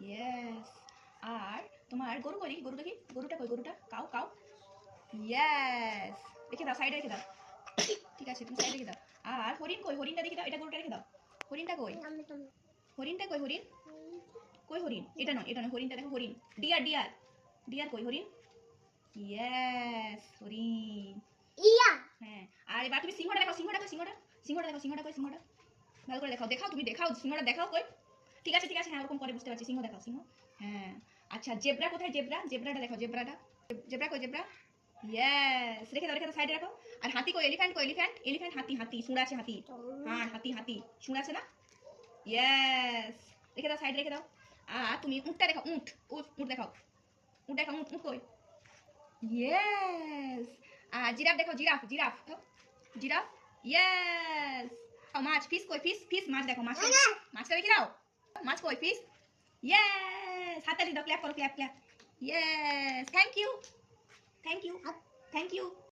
Yes. আর তোমার গরু কই, গরু দেখি, গরুটা কই, গরুটা কাউ কাউ। ইয়েস, রেখে দাও, সাইডে রেখে দাও। ঠিক আছে, তুমি সাইডে রেখে দাও। আর হরিণ কই, হরিণটা দেখে দাও, এটা গরুটা রেখে দাও। হরিণটা কই, হরিণটা কই, হরিণ কই, হরিণ এটা নয়, এটা নয়, হরিণটা দেখো, হরিণ। ডিয়ার ডিয়ার, ডিয়ার কই, হরিণ। ইয়েস, হরিণ। হ্যাঁ, আর এবার তুমি সিংহটা দেখো, সিংহটা কই, সিংহটা, সিংহটা দেখো, সিংহটা কই, সিংহটা ভালো করে দেখাও, দেখাও, তুমি দেখাও, সিংহটা দেখাও কই। ঠিক আছে ঠিক আছে, হ্যাঁ ওরকম পরে বুঝতে পারছি, সিংহ দেখাও, সিংহ। হ্যাঁ, আচ্ছা জেব্রা কোথায়, জেব্রা, জেব্রাটা দেখো, জেব্রাটা, জেব্রা কই, জেব্রা। ইয়েস, রেখে দাও, সাইডে রাখো। আর হাতি কই, এলিফ্যান্ট কই, এলিফ্যান্ট, এলিফ্যান্ট, হাতি, হাতি সুর আছে, হাতি। হ্যাঁ, হাতি, হাতি সুর আছে না। ইয়েস, রেখে দাও, সাইডে রেখে দাও। আর তুমি উটটা দেখো, উট, উট, উট দেখাও, উট দেখাও, উট, উট কই। ইয়েস, আর জিরাফ দেখো, জিরাফ, জিরাফ, জিরাফ। ইয়েস, মাছ, ফিশ কই, ফিশ, ফিশ, মাছ দেখো, মাছ, মাছটা রেখে দাও, মাছ কই, ফিশ। ইয়েস, হাততালি দাও, ক্ল্যাপ করো, clap clap. Yes, thank you, thank you, thank you.